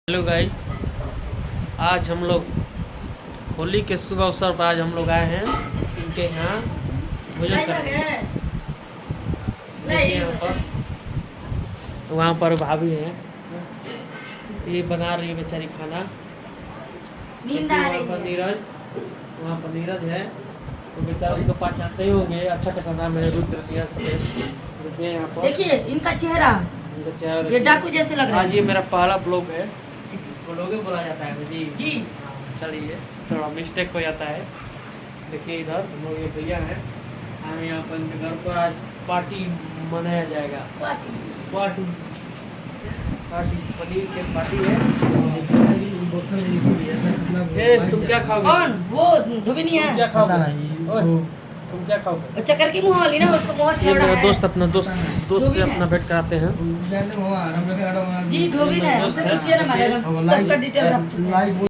Hello guys, आज हम लोग होली के शुभ अवसर पर आज हम लोग आए हैं इनके यहाँ भोजन करने। देखिए यहाँ पर वहाँ पर भाभी हैं, ये बना रही है बेचारी खाना। वहाँ पर नीरज है, तो बेचारा उसको पहचानते ही होंगे, अच्छा खासा नाम है रुद्र। देखिए यहाँ पर, देखिए इनका चेहरा ये डाकू जैसे लग रहा है। आज ये मेरा पहला ब्लॉग है, ब्लॉग ही बोला जाता है जी। जी चलिए, थोड़ा मिस्टेक हो जाता है। देखिए इधर हम लोग ये भैया हैं, हमें यहाँ पर इनके घर पर आज पार्टी मनाया जाएगा। पार्टी पनीर के पार्टी है। तुम क्या खाओगे? कौन वो धोबिनी है? क्या खाओगे? तुम क्या खाओगे? चक्कर की मुँह वाली ना, उसको बहुत ये चौड़ा मेरा है। दोस्त अपना भेंट कराते हैं। जी धोबिन है, उससे पूछिए ना, मैडम सबका डिटेल रख चुके हैं।